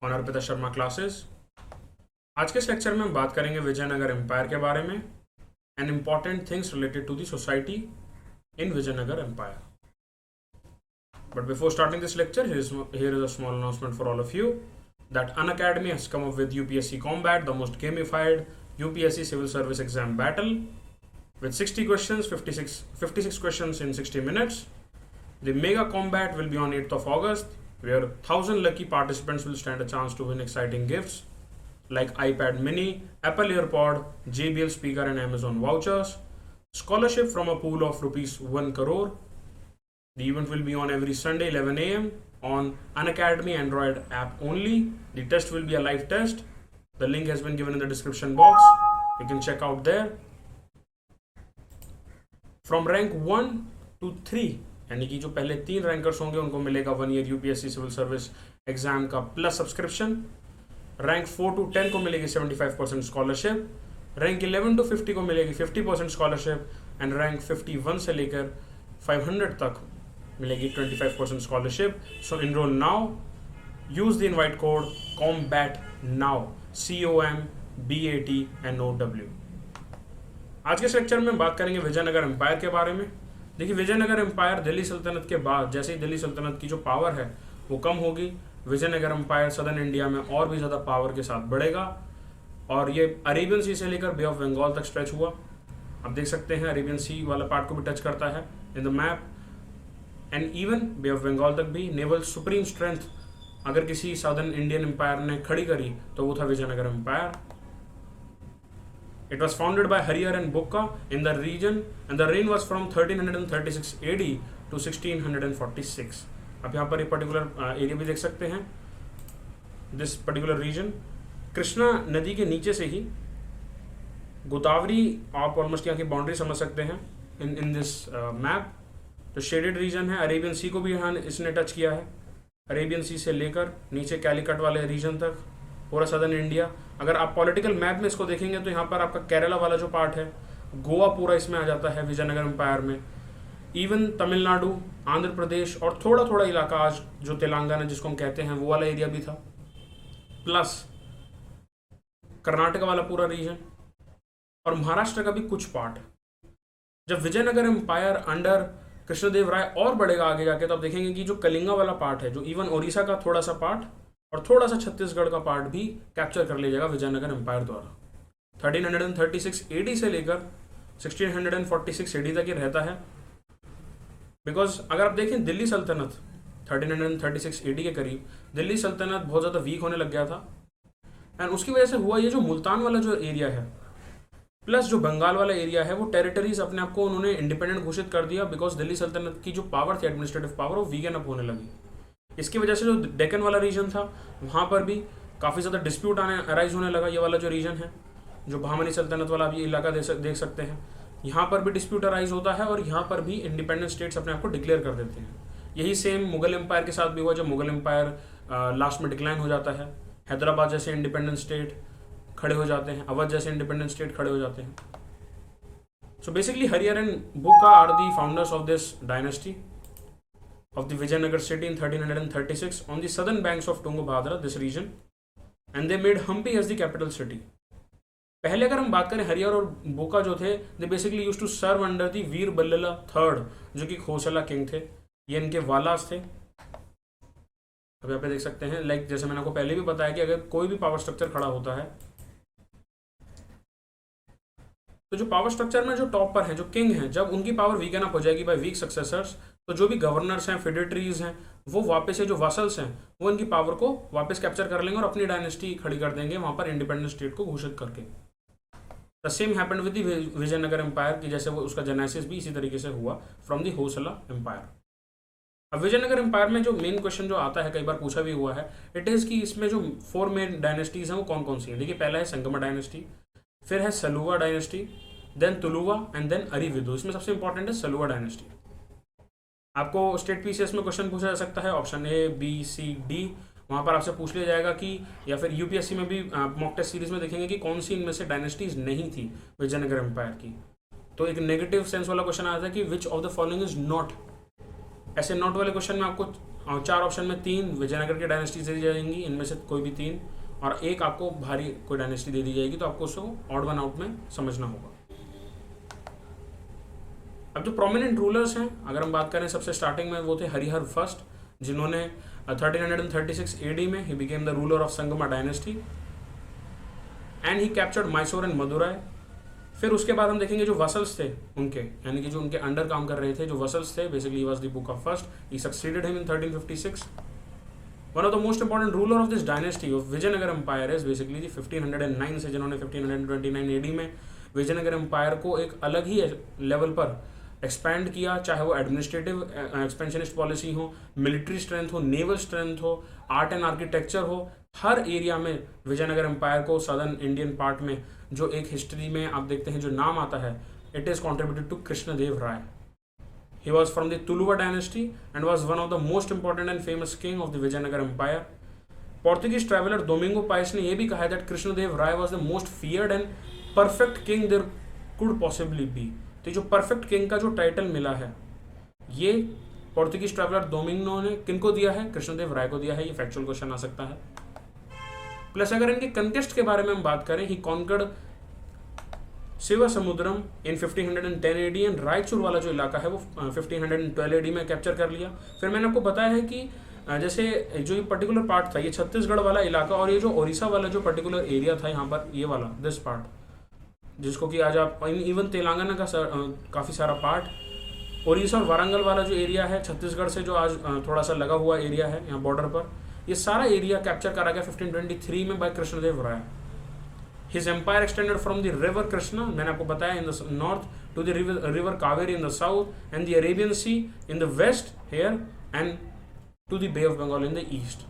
On Arpita Sharma classes. आज के इस लेक्चर में हम बात करेंगे विजयनगर एम्पायर के बारे में and important things related to the society in Vijayanagar empire. But before starting this lecture, here is a small announcement for all of you that Unacademy has come up with UPSC Combat, the most gamified UPSC civil service exam battle with 60 questions, 56 questions in 60 minutes. The mega combat will be on 8th of August, where 1,000 lucky participants will stand a chance to win exciting gifts like iPad mini, Apple AirPod, JBL speaker and Amazon vouchers, scholarship from a pool of rupees 1 crore. The event will be on every Sunday 11 a.m. on Unacademy Android app only. The test will be a live test. The link has been given in the description box. You can check out there. From rank 1 to 3, यानी कि जो पहले 3 rankers होंगे उनको मिलेगा 1 year UPSC civil service exam का plus subscription. Rank 4 to 10 को मिलेगी 75% स्कॉलरशिप। रैंक 11 to 50 को मिलेगी 50% स्कॉलरशिप एंड रैंक 51 से लेकर 500 तक मिलेगी 25% scholarship. So enrol now, use the invite code combat now, COMBATNOW। आज के लेक्चर में बात करेंगे विजयनगर एम्पायर के बारे में। देखिए, विजयनगर एम्पायर दिल्ली सल्तनत के बाद जैसे ही दिल्ली सल्तनत की जो पावर है वो कम होगी, विजयनगर एम्पायर सदर्न इंडिया में और भी ज़्यादा पावर के साथ बढ़ेगा और ये अरेबियन सी से लेकर बे ऑफ बंगाल तक स्ट्रेच हुआ। आप देख सकते हैं अरेबियन सी वाला पार्ट को भी टच करता है in the map and even Bay of Bengal तक भी। नेवल सुप्रीम स्ट्रेंथ अगर किसी सदर्न इंडियन एम्पायर ने खड़ी करी तो वो था Vijayanagar empire. It was founded by Hariar and Bukka in the region and the reign was from 1336 AD to 1646. आप यहाँ पर ये पर्टिकुलर एरिया भी देख सकते हैं। दिस पर्टिकुलर रीजन कृष्णा नदी के नीचे से ही गोदावरी, आप ऑलमोस्ट यहाँ की बाउंड्री समझ सकते हैं इन दिस मैप। तो शेडेड रीजन है। अरेबियन सी को भी यहाँ इसने टच किया है। अरेबियन सी से लेकर नीचे कैलिकट वाले रीजन तक पूरा सदर्न इंडिया। अगर आप पॉलिटिकल मैप में इसको देखेंगे तो यहाँ पर आपका केरला वाला जो पार्ट है, गोवा पूरा इसमें आ जाता है विजयनगर एम्पायर में। इवन तमिलनाडु, आंध्र प्रदेश और थोड़ा थोड़ा इलाका आज जो तेलंगाना जिसको हम कहते हैं वो वाला एरिया भी था, प्लस कर्नाटका वाला पूरा रीजन और महाराष्ट्र का भी कुछ पार्ट। जब विजयनगर एम्पायर अंडर कृष्णदेव राय और बढ़ेगा आगे जाके तो आप देखेंगे कि जो कलिंगा वाला पार्ट है, जो इवन ओडिशा का थोड़ा सा पार्ट और थोड़ा सा छत्तीसगढ़ का पार्ट भी कैप्चर कर लिया जाएगा विजयनगर एम्पायर द्वारा। 1336 AD से लेकर 1646 AD तक ये रहता है। बिकॉज अगर आप देखें दिल्ली सल्तनत 1336 AD के करीब दिल्ली सल्तनत बहुत ज़्यादा वीक होने लग गया था एंड उसकी वजह से हुआ ये जो मुल्तान वाला जो एरिया है प्लस जो बंगाल वाला एरिया है वो टेरिटरीज अपने आप को उन्होंने इंडिपेंडेंट घोषित कर दिया। बिकॉज दिल्ली सल्तनत की जो पावर थी, एडमिनिस्ट्रेटिव पावर, वो वीगन अप होने लगी। इसकी वजह से जो डेक्कन वाला रीजन था वहाँ पर भी काफ़ी ज़्यादा डिस्प्यूट अराइज होने लगा। ये वाला जो रीजन है, जो बहामनी सल्तनत वाला भी इलाका देख सकते हैं, यहाँ पर भी डिस्प्यूट अराइज होता है और यहाँ पर भी इंडिपेंडेंट स्टेट्स अपने आप को डिक्लेयर कर देते हैं। यही सेम मुगल एम्पायर के साथ भी हुआ। जब मुगल एम्पायर लास्ट में डिक्लाइन हो जाता है, हैदराबाद जैसे इंडिपेंडेंट स्टेट खड़े हो जाते हैं, अवध जैसे इंडिपेंडेंट स्टेट खड़े हो जाते हैं। So basically Harihara and Bukka are the founders of this dynasty of the Vijayanagar city in 1336 on the southern banks of Tungabhadra, this region, and they made Hampi as the capital city. पहले अगर हम बात करें हरियर और बोका जो थे, they basically used to serve under the Veer Ballala third जो कि खोसला किंग थे। ये इनके वालास थे। अब यहाँ पे देख सकते हैं, लाइक जैसे मैंने आपको पहले भी बताया कि अगर कोई भी पावर स्ट्रक्चर खड़ा होता है तो जो पावर स्ट्रक्चर में जो टॉप पर है, जो किंग है, जब उनकी पावर वीकन अप हो जाएगी बाय वीक सक्सेसर्स, तो जो भी गवर्नर्स हैं, फेडेटरीज हैं, वो वापस से जो वासल्स हैं वो इनकी पावर को वापस कैप्चर कर लेंगे और अपनी डायनेस्टी खड़ी कर देंगे वहाँ पर इंडिपेंडेंट स्टेट को घोषित करके। The same happened with the Vijayanagar empire की, जैसे वो उसका जेनेसिस भी इसी तरीके से हुआ फ्रॉम द होसला एम्पायर। अब विजयनगर एम्पायर में जो मेन क्वेश्चन जो आता है, कई बार पूछा भी हुआ है, इट इज़ कि इसमें जो 4 मेन डायनेस्टीज हैं वो कौन कौन सी हैं। देखिए, पहला है संगमा डायनेस्टी, फिर है Saluva dynasty, then Tuluva and then Aravidu. इसमें सबसे इंपॉर्टेंट है सलुवा डायनेस्टी। आपको स्टेट पीसीएस में क्वेश्चन पूछा जा सकता है, option A, B, C, D। वहाँ पर आपसे पूछ लिया जाएगा कि, या फिर यूपीएससी में भी मॉक टेस्ट सीरीज में देखेंगे कि कौन सी इनमें से डायनेस्टीज नहीं थी विजयनगर एम्पायर की। तो एक नेगेटिव सेंस वाला क्वेश्चन आता है कि which of the following is not. ऐसे नॉट वाले क्वेश्चन में आपको और 4 ऑप्शन में 3 विजयनगर की डायनेस्टी दी जाएंगी, इनमें से कोई भी 3, और एक आपको भारी कोई डायनेस्टी दे दी जाएगी, तो आपको उसको ऑड वन आउट में समझना होगा। अब जो प्रोमिनेंट रूलर्स हैं, अगर हम बात करें सबसे स्टार्टिंग में, वो थे हरिहर फर्स्ट, जिन्होंने 1336 AD में he became the ruler of Sangma dynasty and he captured Mysore and Madurai. फिर उसके बाद हम देखेंगे जो वसल्स थे उनके, यानी कि जो उनके अंडर काम कर रहे थे, जो वसल्स थे, basically was the Bukka of first, he succeeded him in 1356। One of the most important ruler of this dynasty of Vijayanagar empire is basically the 1509 से, जिन्होंने 1529 AD में विजयनगर एम्पायर को एक अलग ही लेवल पर एक्सपैंड किया, चाहे वो एडमिनिस्ट्रेटिव एक्सपेंशनिस्ट पॉलिसी हो, मिलिट्री स्ट्रेंथ हो, नेवल स्ट्रेंथ हो, आर्ट एंड आर्किटेक्चर हो, हर एरिया में विजयनगर एम्पायर को सदर्न इंडियन पार्ट में जो एक हिस्ट्री में आप देखते हैं जो नाम आता है, it is contributed to Krishnadeva Raya. He was from the Tuluva dynasty and was one of the most important and famous king of the Vijayanagar Empire. Portuguese traveler Domingo Paes ने ये भी कहा that Krishnadev Rai was the most feared and perfect king there could possibly be. तो जो perfect king का जो title मिला है, ये पोर्तुगीज ट्रैवलर डोमिंगो ने किनको दिया है? कृष्णदेव राय को दिया है। ये फैक्चुअल क्वेश्चन आ सकता है। प्लस अगर इनके कंकेस्ट के बारे में हम बात करें, he conquered Shivasamudram in 1510 AD and Raichur वाला जो इलाका है वो 1512 AD में कैप्चर कर लिया। फिर मैंने आपको बताया है कि जैसे जो ये पर्टिकुलर पार्ट था, ये छत्तीसगढ़ वाला इलाका, और ये जो ओडिशा वाला जो पर्टिकुलर एरिया था यहाँ पर, ये वाला दिस पार्ट, जिसको कि आज आप इवन तेलंगाना का काफ़ी सारा पार्ट, ओडिशा और वारंगल वाला जो एरिया है छत्तीसगढ़ से, जो आज थोड़ा सा लगा हुआ एरिया है यहाँ बॉर्डर पर, ये सारा एरिया कैप्चर करा गया 1523 में bye Krishnadeva Rai. His empire extended from the river Krishna, मैंने आपको बताया, in the north to the river Kaveri in the south and the Arabian Sea in the west here and to the Bay of Bengal in the east।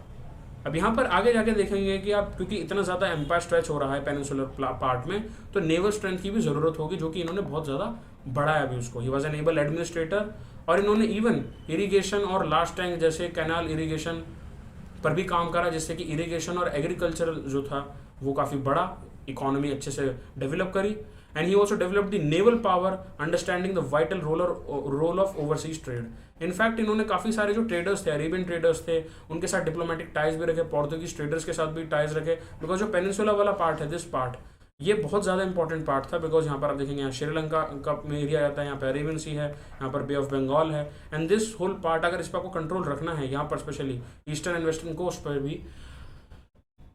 अब यहाँ पर आगे जाके देखेंगे कि आप, क्योंकि इतना ज़्यादा एम्पायर स्ट्रेच हो रहा है पेनिनसुलर पार्ट में, तो नेवल स्ट्रेंथ की भी ज़रूरत होगी, जो कि इन्होंने बहुत ज़्यादा बढ़ाया भी उसको। He was an able administrator, और इन्होंने इवन इरीगेशन और लास्ट टैंक जैसे कैनाल इरीगेशन पर भी काम करा, जिससे कि इरीगेशन और एग्रीकल्चर जो था वो काफ़ी बड़ा, इकोनॉमी अच्छे से डेवलप करी। And he also developed the naval power, understanding the vital role of overseas trade. In fact इन्होंने काफ़ी सारे जो ट्रेडर्स थे, अरेबियन ट्रेडर्स थे, उनके साथ डिप्लोमेटिक टाइज भी रखे, पोर्तुगीज ट्रेडर्स के साथ भी टाइज रखे, बिकॉज जो पेनिनसुला वाला पार्ट है, दिस पार्ट, ये बहुत ज़्यादा इंपॉर्टेंट पार्ट था, बिकॉज यहाँ पर आप देखेंगे, यहाँ श्रीलंका का एरिया आता है, यहाँ पर अरेबियन सी है, यहाँ पर बे ऑफ बंगाल है, एंड दिस होल पार्ट, अगर इस पर आपको कंट्रोल रखना है यहाँ पर, specially eastern and western coast पर भी,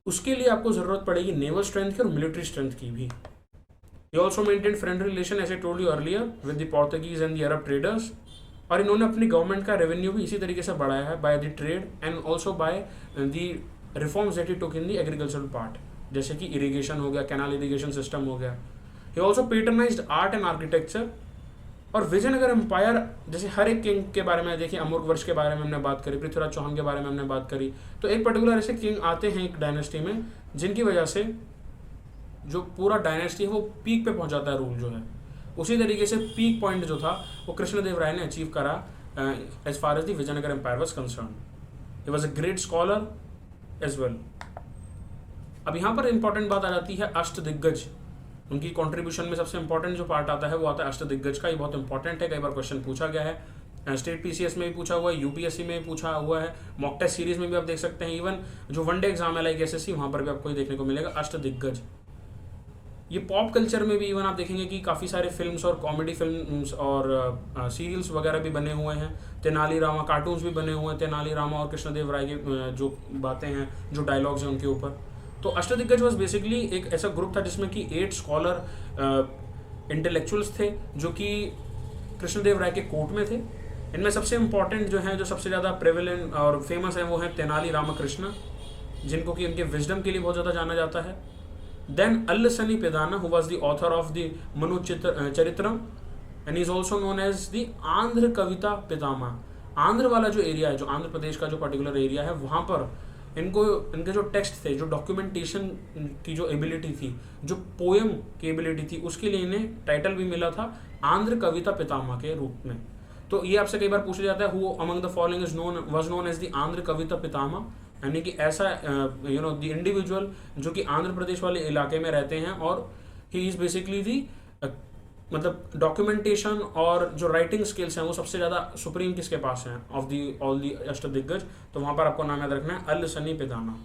उसके लिए आपको जरूरत पड़ेगी नेवल स्ट्रेंथ की और मिलिट्री स्ट्रेंथ की भी। He also maintained friendly relation, as I told you earlier, with the Portuguese and the Arab traders, और इन्होंने अपनी गवर्नमेंट का रेवेन्यू भी इसी तरीके से बढ़ाया है, by the trade and also by the reforms that he took in the agricultural part, जैसे कि इरीगेशन हो गया, कैनाल इरीगेशन सिस्टम हो गया। He also patronized art and architecture. और विजयनगर एम्पायर, जैसे हर एक किंग के बारे में देखिए, अमोघ वर्ष के बारे में हमने बात करी, पृथ्वीराज चौहान के बारे में हमने बात करी, तो एक पर्टिकुलर ऐसे किंग आते हैं एक डायनेस्टी में, जिनकी वजह से जो पूरा डायनेस्टी है वो पीक पे पहुंच जाता है रूल जो है। उसी तरीके से पीक पॉइंट जो था वो कृष्णदेव राय ने अचीव करा as far as the Vijayanagar empire was concern. He was a great scholar as well. अब यहाँ पर इंपॉर्टेंट बात आ जाती है अष्टदिग्गज। उनकी कंट्रीब्यूशन में सबसे इंपॉर्टेंट जो पार्ट आता है वो आता है अष्टदिग्गज का। ये बहुत इंपॉर्टेंट है, कई बार क्वेश्चन पूछा गया है, स्टेट पीसीएस में भी पूछा हुआ है, यूपीएससी में भी पूछा हुआ है, मॉक टेस्ट सीरीज में भी आप देख सकते हैं, इवन जो वनडे एग्जाम है लाइक एसएससी, वहाँ पर भी आपको देखने को मिलेगा अष्टदिग्गज। ये पॉप कल्चर में भी इवन आप देखेंगे कि काफ़ी सारे फिल्म्स और कॉमेडी फिल्म्स और सीरियल्स वगैरह भी बने हुए हैं। तेनाली रामा कार्टून्स भी बने हुए हैं, तेनाली रामा और कृष्णदेव राय की जो बातें हैं, जो डायलॉग्स हैं उनके ऊपर। तो अष्टदिग्गज वाज बेसिकली एक ऐसा ग्रुप था जिसमें कि 8 स्कॉलर इंटेलेक्चुअल्स थे जो कि कृष्णदेव राय के कोर्ट में थे। इनमें सबसे इंपॉर्टेंट जो हैं, जो सबसे ज़्यादा प्रेवलेंट और फेमस हैं, वो हैं तेनाली रामकृष्ण, जिनको कि उनके विजडम के लिए बहुत ज़्यादा जाना जाता है। Then Allasani Peddana, who was the author of the Manu Charitram and is also known as the Andhra Kavita Pitamaha. Andhra वाला जो एरिया है, जो आंध्र प्रदेश का जो पर्टिकुलर एरिया है, वहाँ पर इनके जो टेक्स्ट थे, जो डॉक्यूमेंटेशन की जो एबिलिटी थी, जो पोएम की एबिलिटी थी, उसके लिए इन्हें टाइटल भी मिला था आंध्र कविता पितामह के रूप में। तो ये आपसे कई बार पूछा जाता है, who among the following was known as the Andhra Kavita Pitamaha, यानी कि ऐसा द इंडिविजुअल जो कि आंध्र प्रदेश वाले इलाके में रहते हैं, और ही इज बेसिकली दी मतलब डॉक्यूमेंटेशन और जो राइटिंग स्किल्स हैं वो सबसे ज़्यादा सुप्रीम किसके पास हैं ऑफ दी ऑल दी अष्टदिग्गज, तो वहाँ पर आपको नाम याद रखना है Allasani Peddana.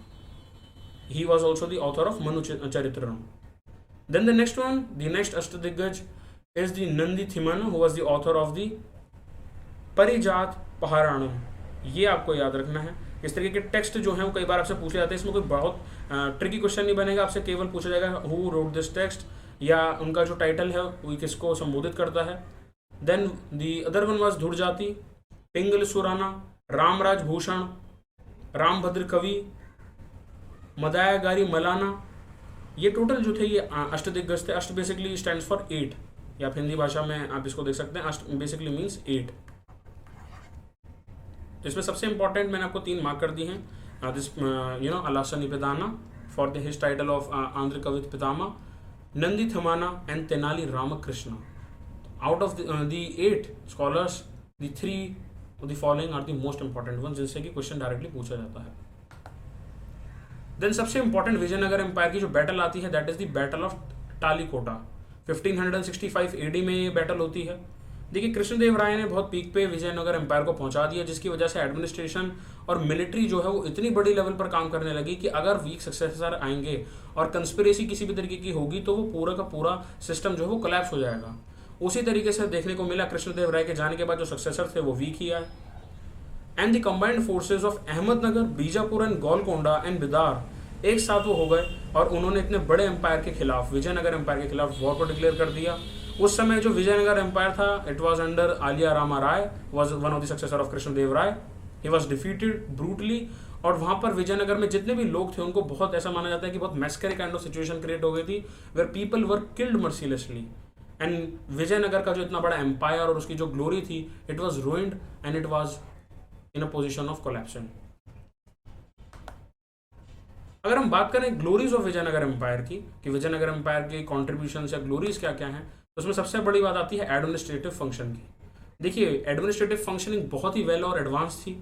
He was also the author of Manu Charitram. Then the next one, the next Ashtadiggaja is the Nandi Thimmana who was the author of the Parijata Apaharanam. ये आपको याद रखना है. इस तरीके के टेक्स्ट जो हैं वो कई बार आपसे पूछे जाते हैं. इसमें कोई बहुत ट्रिकी क्वेश्चन नहीं बनेगा. आपसे केवल पूछा जाएगा हु रोट दिस टेक्स्ट, या उनका जो टाइटल है वो किसको संबोधित करता है. Then the other one was Dhurjati, Pingali Surana, Ramraj Bhushan, Rambhadra कवि, मदायागारी मलाना. ये टोटल जो थे ये अष्टदिग्गज थे. अष्ट बेसिकली स्टैंड्स फॉर 8, या हिंदी भाषा में आप इसको देख सकते हैं अष्ट बेसिकली मीन्स 8. इसमें सबसे इंपॉर्टेंट मैंने आपको 3 मार्क कर दी हैं. This Allasani Peddana for the his title of Andhra Kavita Pitamaha, Nandi Thimmana and Tenali Ramakrishna. Out of the 8 scholars, the 3 the following are the most important one, जिनसे कि क्वेश्चन डायरेक्टली पूछा जाता है. देन सबसे इंपॉर्टेंट विजयनगर एम्पायर की जो बैटल आती है that is the battle of Talikota. 1565 AD में ये बैटल होती है. देखिए कृष्णदेव राय ने बहुत पीक पे विजयनगर एम्पायर को पहुंचा दिया, जिसकी वजह से एडमिनिस्ट्रेशन और मिलिट्री जो है वो इतनी बड़ी लेवल पर काम करने लगी कि अगर वीक सक्सेसर आएंगे और कंस्पिरेसी किसी भी तरीके की होगी तो वो पूरा का पूरा सिस्टम जो है वो कोलैप्स हो जाएगा. उसी तरीके से देखने को मिला. कृष्णदेव राय के जाने के बाद जो सक्सेसर थे वो वीक ही आए. And the combined forces of Ahmednagar, Bijapur and Golconda and Bidar एक साथ वो हो गए और उन्होंने इतने बड़े एम्पायर के खिलाफ, विजयनगर एम्पायर के खिलाफ वॉर को डिक्लेयर कर दिया. उस समय जो विजयनगर एम्पायर था it was under Aliya Rama Raya, was one of the successor of Krishnadeva Raya. He was defeated brutally. और वहां पर विजयनगर में जितने भी लोग थे उनको बहुत ऐसा माना जाता है कि बहुत massacre kind of situation create हो गई थी where people were killed mercilessly. And Vijayanagara का जो इतना बड़ा एम्पायर और उसकी जो ग्लोरी थी it was ruined and it was in a position of collapsing. अगर हम बात करें ग्लोरीज ऑफ विजयनगर एम्पायर की कि विजयनगर एम्पायर के कॉन्ट्रीब्यूशन या ग्लोरीज क्या क्या हैं, तो उसमें सबसे बड़ी बात आती है एडमिनिस्ट्रेटिव फंक्शन की. देखिए एडमिनिस्ट्रेटिव फंक्शनिंग बहुत ही वेल और एडवांस थी.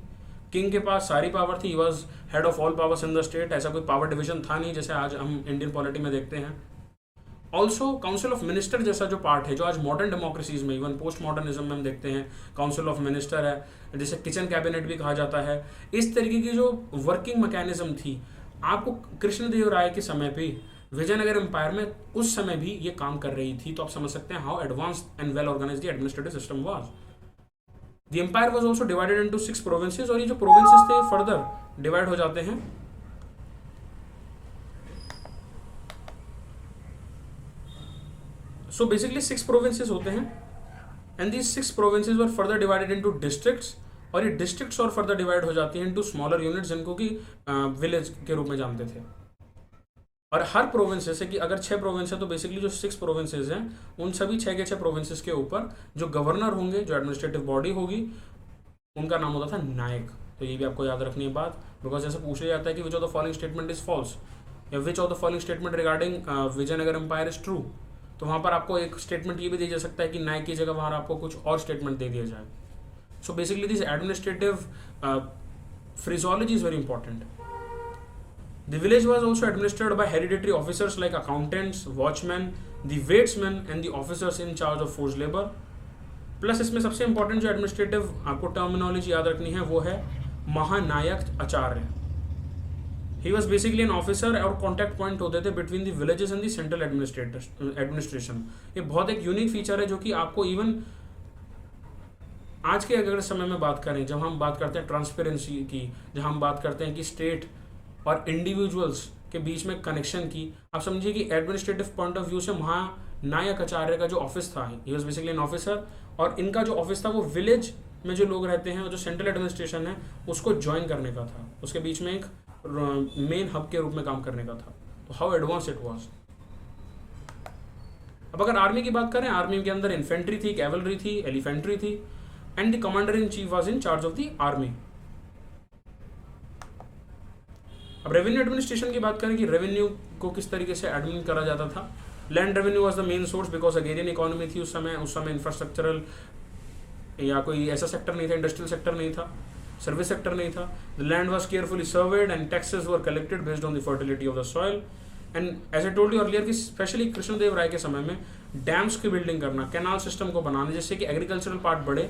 किंग के पास सारी पावर थी. He was head of all powers in the state. ऐसा कोई पावर डिवीजन था नहीं जैसे आज हम इंडियन पॉलिटी में देखते हैं. ऑल्सो काउंसिल ऑफ मिनिस्टर जैसा जो पार्ट है जो आज मॉडर्न डेमोक्रेसीज में इवन पोस्ट मॉडर्निज्म में हम देखते हैं, काउंसिल ऑफ मिनिस्टर है, जिसे किचन कैबिनेट भी कहा जाता है. इस तरीके की जो वर्किंग मैकेनिज्म थी आपको कृष्णदेव राय के समय पे विजयनगर एम्पायर में उस समय भी ये काम कर रही थी. तो आप समझ सकते हैं how advance and well organised the administrative system was. The empire was also divided into 6 provinces. और ये जो प्रोविंसेस थे फर्दर डिवाइड हो जाते हैं. सो बेसिकली 6 प्रोविंसेस होते हैं and these 6 provinces were further divided into districts. और ये डिस्ट्रिक्ट्स और फर्दर डिवाइड हो जाती हैं इनटू स्मॉलर यूनिट्स जिनको कि विलेज के रूप में जानते थे. और हर प्रोविंस जैसे कि अगर 6 प्रोविंस है तो बेसिकली जो 6 प्रोविंसेस हैं उन सभी 6 के 6 प्रोविंसेस के ऊपर जो गवर्नर होंगे, जो एडमिनिस्ट्रेटिव बॉडी होगी, उनका नाम होता था नायक. तो ये भी आपको याद रखनी है बात, बिकॉज जैसे पूछा जाता है कि which of the following statement is false या which of the following statement regarding Vijayanagar empire is true. तो वहाँ पर आपको एक स्टेटमेंट ये भी दिया जा सकता है कि नायक की जगह वहाँ आपको कुछ और स्टेटमेंट दे दिया जाए. So basically this administrative phraseology is very important. The village was also administered by hereditary officers like accountants, watchmen, the waitsmen and the officers in charge of forced labor. Plus इसमें सबसे important जो administrative आपको terminology याद रखनी है वो है महानायक आचार्य. He was basically an officer और contact point होते थे between the villages and the central administration. ये बहुत एक unique feature है जो कि आपको even आज के अगर समय में बात करें, जब हम बात करते हैं ट्रांसपेरेंसी की, जब हम बात करते हैं कि स्टेट और इंडिविजुअल्स के बीच में कनेक्शन की, आप समझिए कि एडमिनिस्ट्रेटिव पॉइंट ऑफ व्यू से महानायक आचार्य का जो ऑफिस था, he was basically an officer. और इनका जो ऑफिस था वो विलेज में जो लोग रहते हैं और जो सेंट्रल एडमिनिस्ट्रेशन है उसको ज्वाइन करने का था. उसके बीच में एक मेन हब के रूप में काम करने का था. तो हाउ एडवांस इट वॉज. अब अगर आर्मी की बात करें, आर्मी के अंदर इन्फेंट्री थी, कैवलरी थी, एलिफेंट्री थी and the commander in chief was in charge of the army. अब रेवेन्यू एडमिनिस्ट्रेशन की बात करें कि रेवेन्यू को किस तरीके से एडमिन करा जाता था. Land revenue was the main source because agrarian economy थी उस समय इंफ्रास्ट्रक्चरल या कोई ऐसा सेक्टर नहीं था, इंडस्ट्रियल सेक्टर नहीं था, सर्विस सेक्टर नहीं था. The land was carefully surveyed and taxes were collected based on the fertility of the soil and as I told you earlier कि स्पेशली कृष्णदेव राय के समय में डैम्स की बिल्डिंग करना, कैनाल सिस्टम को बनाना, जिससे कि एग्रीकल्चरल पार्ट बढ़े,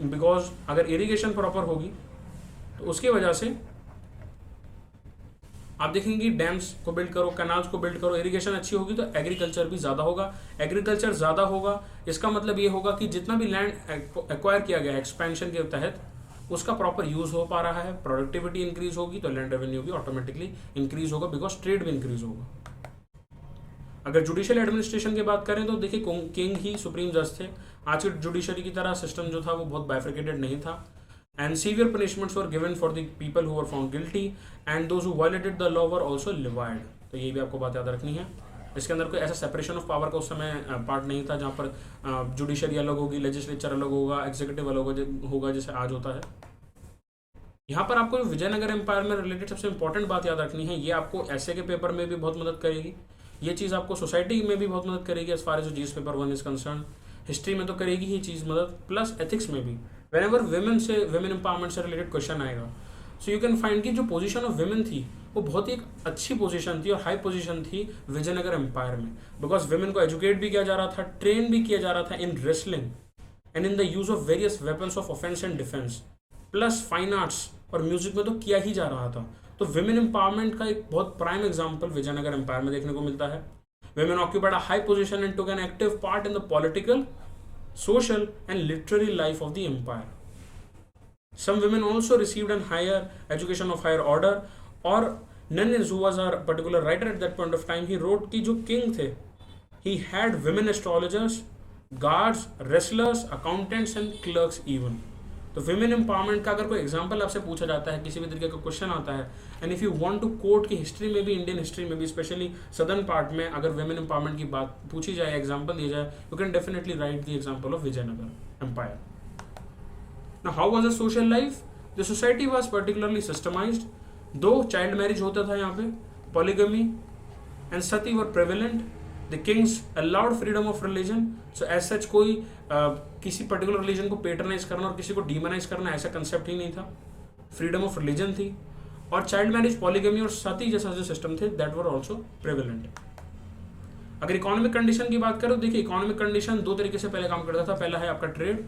बिकॉज अगर इरिगेशन प्रॉपर होगी तो उसकी वजह से आप देखेंगे डैम्स को बिल्ड करो, कैनाल्स को बिल्ड करो, इरिगेशन अच्छी होगी तो एग्रीकल्चर भी ज़्यादा होगा। एग्रीकल्चर ज़्यादा होगा इसका मतलब ये होगा कि जितना भी लैंड एक्वायर किया गया है एक्सपेंशन के तहत उसका प्रॉपर यूज़ हो पा रहा है, प्रोडक्टिविटी इंक्रीज होगी तो लैंड रेवेन्यू भी ऑटोमेटिकली इंक्रीज होगा, बिकॉज ट्रेड भी इंक्रीज होगा। अगर जुडिशियल एडमिनिस्ट्रेशन की बात करें तो देखिए किंग ही सुप्रीम जज थे। आज की जुडिशरी की तरह सिस्टम जो था वो बहुत बाइफिकेटेड नहीं था, and severe punishments were given for the people who were found guilty and those who violated the law were also levied। तो ये भी आपको बात याद रखनी है। इसके अंदर कोई ऐसा सेपरेशन ऑफ पावर का उस समय पार्ट नहीं था जहाँ पर जुडिशरी अलग होगी, लेजिस्लेचर अलग होगा, एग्जीक्यूटिव अलग होगा जैसे आज होता है। यहाँ पर आपको विजयनगर एम्पायर में रिलेटेड सबसे इंपॉर्टेंट बात याद रखनी है, ये आपको ऐसे के पेपर में भी बहुत मदद करेगी, ये चीज़ आपको सोसाइटी में भी बहुत मदद करेगी as far as GS paper 1 is concern, history में तो करेगी ही चीज़ मदद, प्लस एथिक्स में भी व्हेनेवर विमेन एम्पावरमेंट से रिलेटेड क्वेश्चन आएगा सो यू कैन फाइंड कि जो पोजीशन ऑफ विमेन थी वो बहुत ही एक अच्छी पोजीशन थी और हाई पोजीशन थी विजयनगर एम्पायर में, बिकॉज विमेन को एजुकेट भी किया जा रहा था, ट्रेन भी किया जा रहा था in wrestling and in the use of various weapons of offence and defence, plus fine arts और म्यूजिक में तो किया ही जा रहा था। तो विमेन एम्पावरमेंट का एक बहुत प्राइम एग्जाम्पल विजयनगर एम्पायर में देखने को मिलता है। Women occupied a high position and took an active part in the political, social and literary life of the empire. Some women also received an higher education of higher order, or Nennis, who was a particular writer at that point of time, he wrote कि जो king थे he had women astrologers, guards, wrestlers, accountants and clerks even। तो women empowerment का अगर कोई example आपसे पूछा जाता है, किसी भी तरीके का क्वेश्चन आता है and if you want to quote की हिस्ट्री में भी, इंडियन हिस्ट्री में भी स्पेशली सदर्न पार्ट में अगर विमेन एम्पावरमेंट की बात पूछी जाए, एग्जाम्पल दिया जाए, you can definitely write the example of Vijayanagar empire. Now how was the social life? The society was particularly systemised, though child marriage होता था यहाँ पे, polygamy and sati were prevalent, the kings allowed freedom of religion. So as such कोई किसी particular religion को पेटर्नाइज करना और किसी को डीमोनाइज करना ऐसा कंसेप्ट ही नहीं था, फ्रीडम ऑफ रिलीजन थी, और चाइल्ड मैरिज, पॉलीगमी और सती जैसा जो सिस्टम थे दैट वर ऑल्सो प्रेवलेंट। अगर इकोनॉमिक कंडीशन की बात करो, देखिए इकोनॉमिक कंडीशन दो तरीके से पहले काम करता था, पहला है आपका trade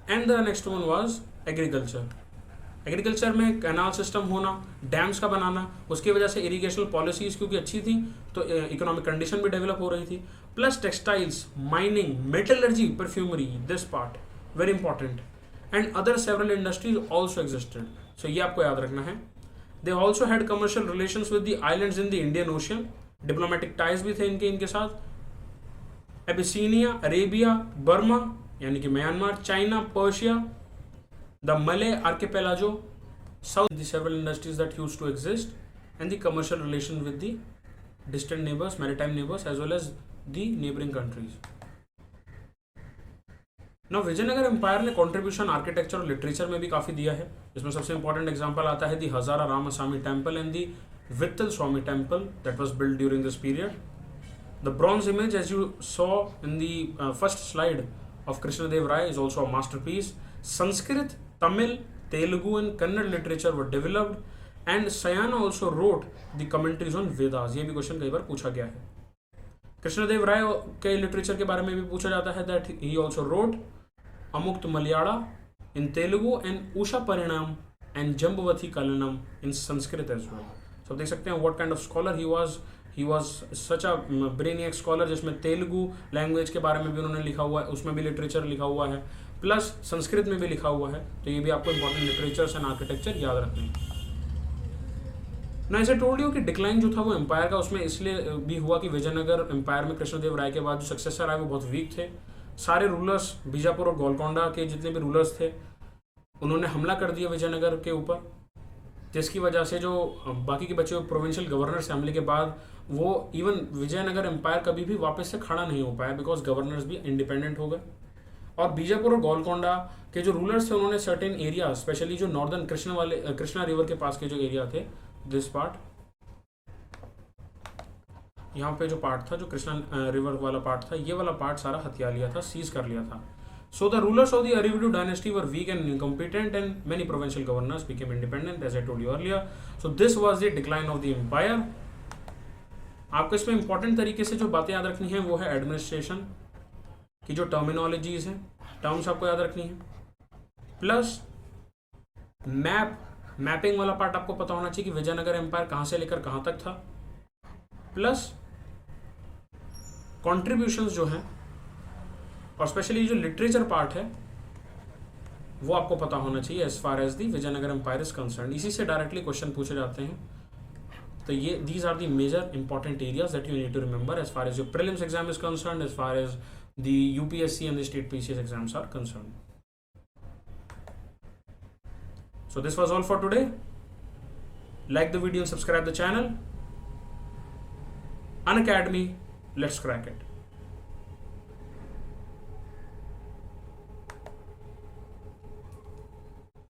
and the next one was agriculture. Agriculture में कैनाल सिस्टम होना, डैम्स का बनाना, उसकी वजह से इरिगेशनल पॉलिसीज क्योंकि अच्छी थी तो इकोनॉमिक कंडीशन भी डेवलप हो रही थी, plus textiles, mining, metallurgy, perfumery, this part very important, and other several industries also existed. So ये आपको याद रखना है। They also had commercial relations with the islands in the Indian Ocean, diplomatic ties भी थे इनके साथ। एबिसिनिया, अरेबिया, बर्मा यानी कि Myanmar, China, Persia, the Malay archipelago, south, the several industries that used to exist, and the commercial relations with the distant neighbors, maritime neighbors, as well as the neighboring countries. Now, Vijayanagara empire ने contribution architecture और literature में भी काफ़ी दिया है, जिसमें सबसे important example आता है the Hazara Ramaswamy temple and the Vitthala Swami temple that was build during this period. The bronze image as you saw in the first slide of Krishnadev Rai is also a masterpiece. Sanskrit, Tamil, Telugu and Kannada literature were developed and Sayana also wrote the commentaries on Vedas। ये भी question कई बार पूछा गया है। कृष्णदेव राय के literature के बारे में भी पूछा जाता है that he also wrote Amuktamalyada in Telugu and Usha Parinayam and Jambavati Kalyanam in Sanskrit as well. तो देख सकते हैं what kind of scholar he was such a brainiac scholar, जिसमें तेलुगु लैंग्वेज के बारे में भी उन्होंने लिखा हुआ है, उसमें भी लिटरेचर लिखा हुआ है, प्लस संस्कृत में भी लिखा हुआ है। तो ये भी आपको इंपॉर्टेंट लिटरेचर्स एंड आर्किटेक्चर याद रखना है। ना ऐसे टोल्ड यू कि डिक्लाइन जो था वो एम्पायर का उसमें इसलिए भी हुआ कि विजयनगर एम्पायर में कृष्णदेव राय के बाद जो सक्सेसर आए वो बहुत वीक थे। सारे रूलर्स, बीजापुर और गोलकोंडा के जितने भी रूलर्स थे उन्होंने हमला कर दिया विजयनगर के ऊपर, जिसकी वजह से जो बाकी के बचे हुए प्रोविंशियल गवर्नर्स हमले के बाद वो इवन विजयनगर एम्पायर कभी भी वापस से खड़ा नहीं हो पाया, बिकॉज गवर्नर्स भी इंडिपेंडेंट हो गए। और बीजापुर और गोलकोंडा के जो रूलर्स थे उन्होंने सर्टेन एरिया, स्पेशली जो नॉर्दर्न कृष्णा रिवर के पास के जो एरिया थे, दिस पार्ट, यहाँ पे जो पार्ट था, जो कृष्णा रिवर वाला पार्ट था, ये वाला पार्ट सारा हथिया लिया था, सीज कर लिया था। So the rulers of the Arividu dynasty were weak and incompetent, and many provincial governors became independent, as I told you earlier. So this was the decline of the empire. आपको इसमें important तरीके से जो बातें याद रखनी है वो है एडमिनिस्ट्रेशन की जो टर्मिनोलॉजीज हैं, टर्म्स आपको याद रखनी है, प्लस मैपिंग वाला पार्ट आपको पता होना चाहिए कि विजयनगर एम्पायर कहाँ से लेकर कहाँ तक था, प्लस कॉन्ट्रीब्यूशंस जो हैं और स्पेशली जो लिटरेचर पार्ट है वो आपको पता होना चाहिए as far as the Vijayanagara empire is concern. इसी से डायरेक्टली क्वेश्चन पूछे जाते हैं. तो ये these are the major important areas that you need to remember as far as your prelims exam is concern, as far as the UPSC and the state PCS exams are concern. So this was all for today. Like the video and subscribe the channel. Unacademy, let's crack it.